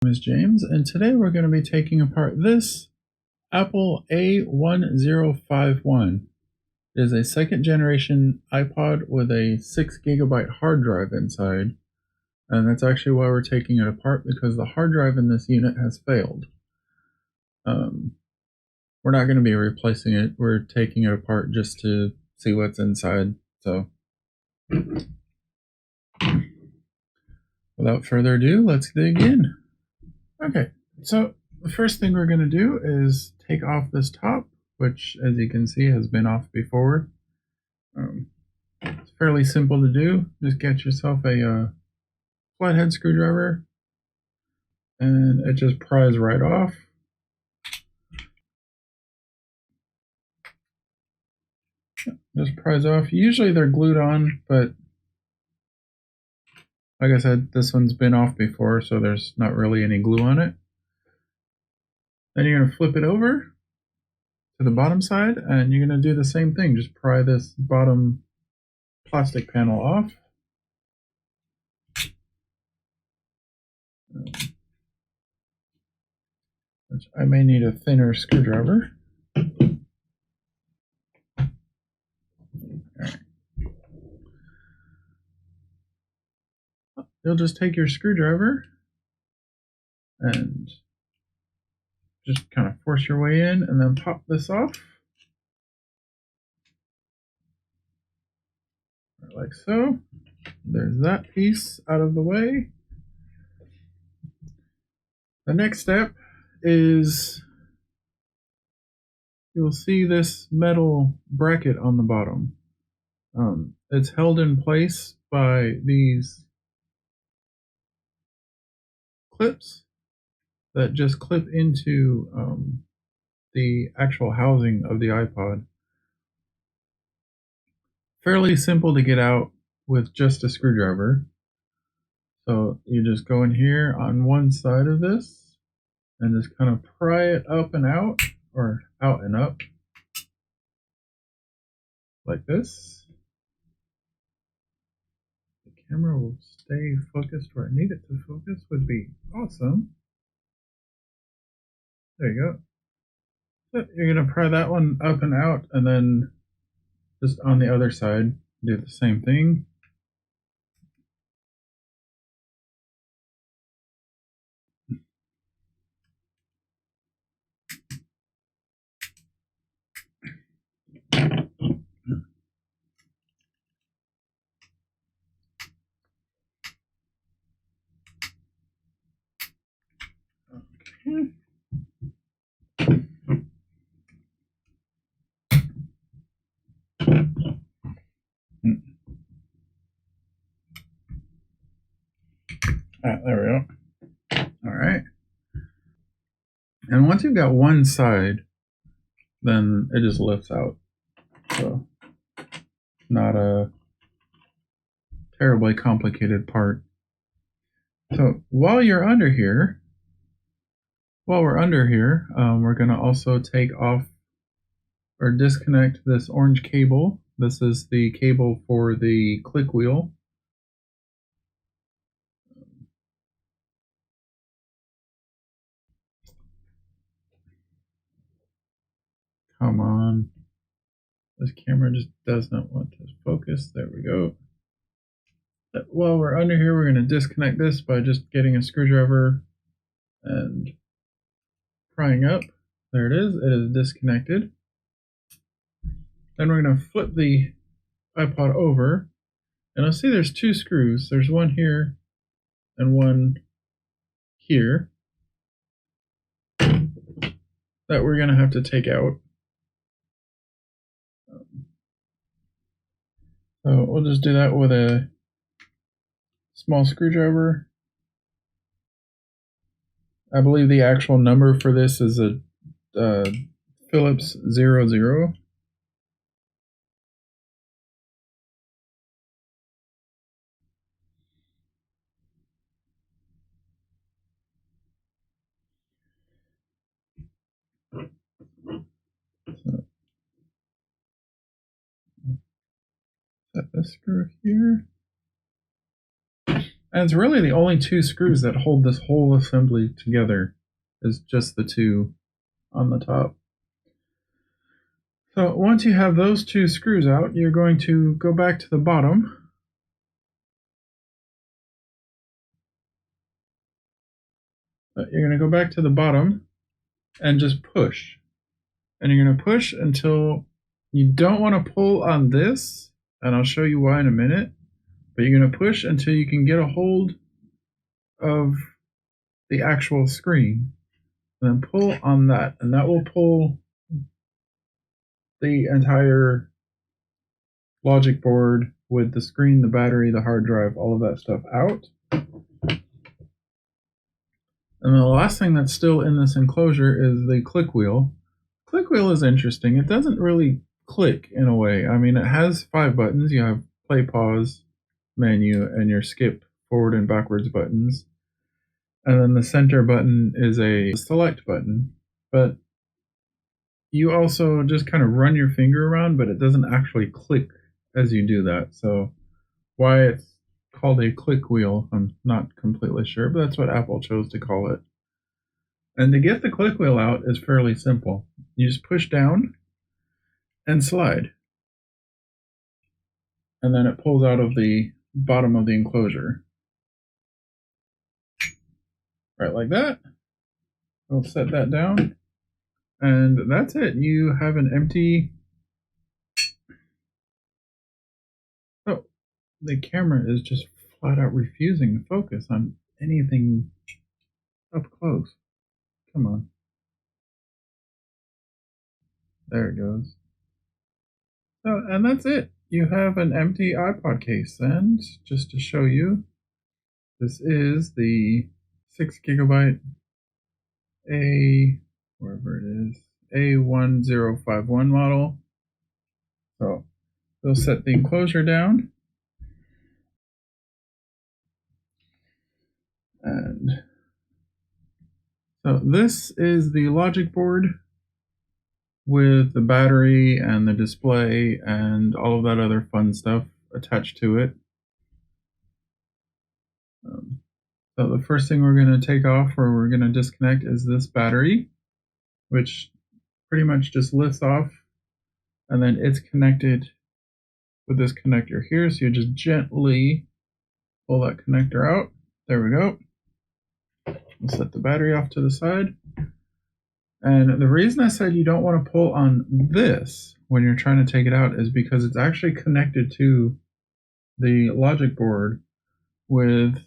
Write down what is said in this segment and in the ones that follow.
My name is James, and today we're going to be taking apart this Apple A1051. It is a second generation iPod with a 6 GB hard drive inside, and that's actually why we're taking it apart, because the hard drive in this unit has failed. We're not going to be replacing it, we're taking it apart just to see what's inside. So without further ado, let's dig in. Okay, so the first thing we're going to do is take off this top, which, as you can see, has been off before. It's fairly simple to do. Just get yourself a flathead screwdriver, and it just pries right off. Just pries off. Usually they're glued on, but like I said, this one's been off before, so there's not really any glue on it. Then you're going to flip it over to the bottom side, and you're going to do the same thing. Just pry this bottom plastic panel off. Which I may need a thinner screwdriver. Right. You'll just take your screwdriver and just kind of force your way in and then pop this off. Like so. There's that piece out of the way. The next step is you'll see this metal bracket on the bottom. It's held in place by these clips that just clip into the actual housing of the iPod. Fairly simple to get out with just a screwdriver. So you just go in here on one side of this and just kind of pry it up and out, or out and up, like this. The camera will stay focused where I need it to focus, would be awesome. There you go. So you're going to pry that one up and out, and then just on the other side, do the same thing. Okay. There we go. All right. And once you've got one side, then it just lifts out. So not a terribly complicated part. So while we're under here, we're going to also take off or disconnect this orange cable. This is the cable for the click wheel. Come on. This camera just does not want to focus. There we go. While we're under here, we're going to disconnect this by just getting a screwdriver and prying up. There it is disconnected. Then we're going to flip the iPod over, and I'll see there's two screws. There's one here and one here that we're going to have to take out. So we'll just do that with a small screwdriver. I believe the actual number for this is a Phillips 00. So set this screw here. And it's really the only two screws that hold this whole assembly together, is just the two on the top. So once you have those two screws out, you're going to go back to the bottom. You're going to go back to the bottom and just push. And you're going to push until you don't want to pull on this, and I'll show you why in a minute. But you're going to push until you can get a hold of the actual screen. And then pull on that, and that will pull the entire logic board with the screen, the battery, the hard drive, all of that stuff out. And the last thing that's still in this enclosure is the click wheel. Click wheel is interesting. It doesn't really click in a way. I mean, it has 5 buttons. You have play, pause, menu, and your skip forward and backwards buttons. And then the center button is a select button. But you also just kind of run your finger around, but it doesn't actually click as you do that. So why it's called a click wheel, I'm not completely sure, but that's what Apple chose to call it. And to get the click wheel out is fairly simple. You just push down and slide. And then it pulls out of the bottom of the enclosure. Right like that. We'll set that down. And that's it. You have an empty... Oh, the camera is just flat out refusing to focus on anything up close. Come on. There it goes. So, and that's it. You have an empty iPod case. And just to show you, this is the 6GB wherever it is, A1051 model. So we'll set the enclosure down. And so this is the logic board with the battery and the display and all of that other fun stuff attached to it. So the first thing we're going to take off, or we're going to disconnect, is this battery, which pretty much just lifts off, and then it's connected with this connector here. So you just gently pull that connector out. There we go. We'll set the battery off to the side. And the reason I said you don't want to pull on this when you're trying to take it out is because it's actually connected to the logic board with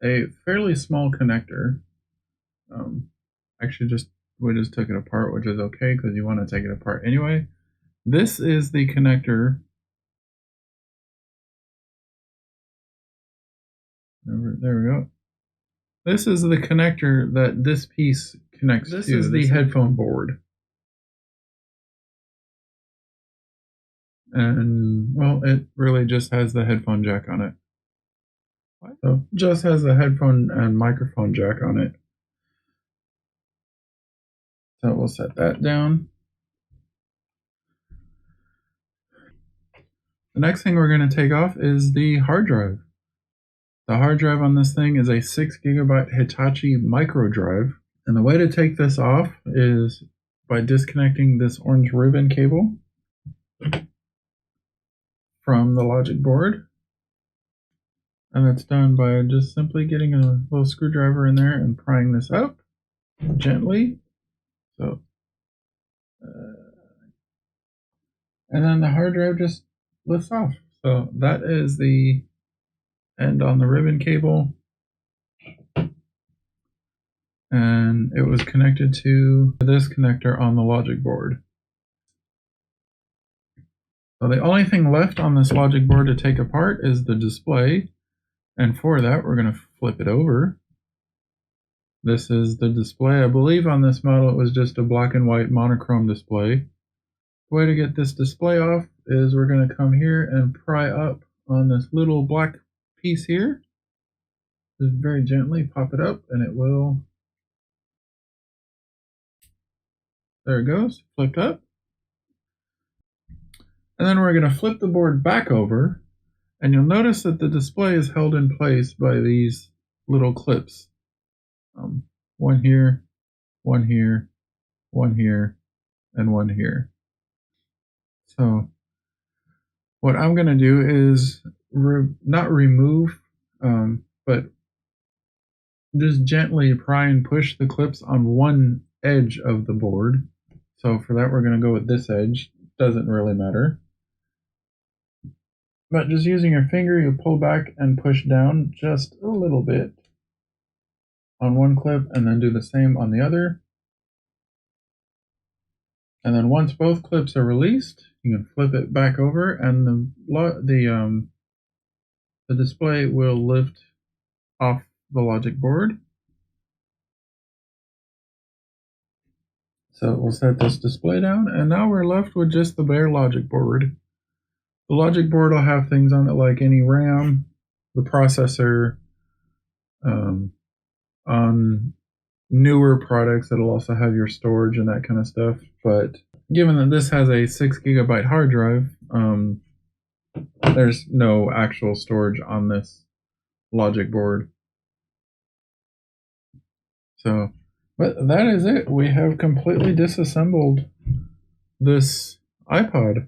a fairly small connector. Actually, we just took it apart, which is okay because you want to take it apart anyway. This is the connector. There we go. This is the connector that this piece connects to. This is the headphone board. And, well, it really just has the headphone jack on it. So, just has the headphone and microphone jack on it. So we'll set that down. The next thing we're going to take off is the hard drive. The hard drive on this thing is a 6GB Hitachi micro drive. And the way to take this off is by disconnecting this orange ribbon cable from the logic board. And that's done by just simply getting a little screwdriver in there and prying this up gently. So, and then the hard drive just lifts off. So that is the end on the ribbon cable. And it was connected to this connector on the logic board. So the only thing left on this logic board to take apart is the display. And for that, we're going to flip it over. This is the display. I believe on this model it was just a black and white monochrome display. The way to get this display off is we're going to come here and pry up on this little black piece here. Just very gently pop it up and it will... There it goes, flipped up. And then we're going to flip the board back over And you'll notice that the display is held in place by these little clips. One here, one here, one here, and one here. So what I'm going to do is not remove, but just gently pry and push the clips on one edge of the board. So for that, we're going to go with this edge. Doesn't really matter. But just using your finger, you pull back and push down just a little bit on one clip, and then do the same on the other. And then once both clips are released, you can flip it back over, and the display will lift off the logic board. So we'll set this display down, and now we're left with just the bare logic board. The logic board will have things on it like any RAM, the processor. On newer products, it'll also have your storage and that kind of stuff. But given that this has a 6 GB hard drive, there's no actual storage on this logic board. So, but that is it. We have completely disassembled this iPod.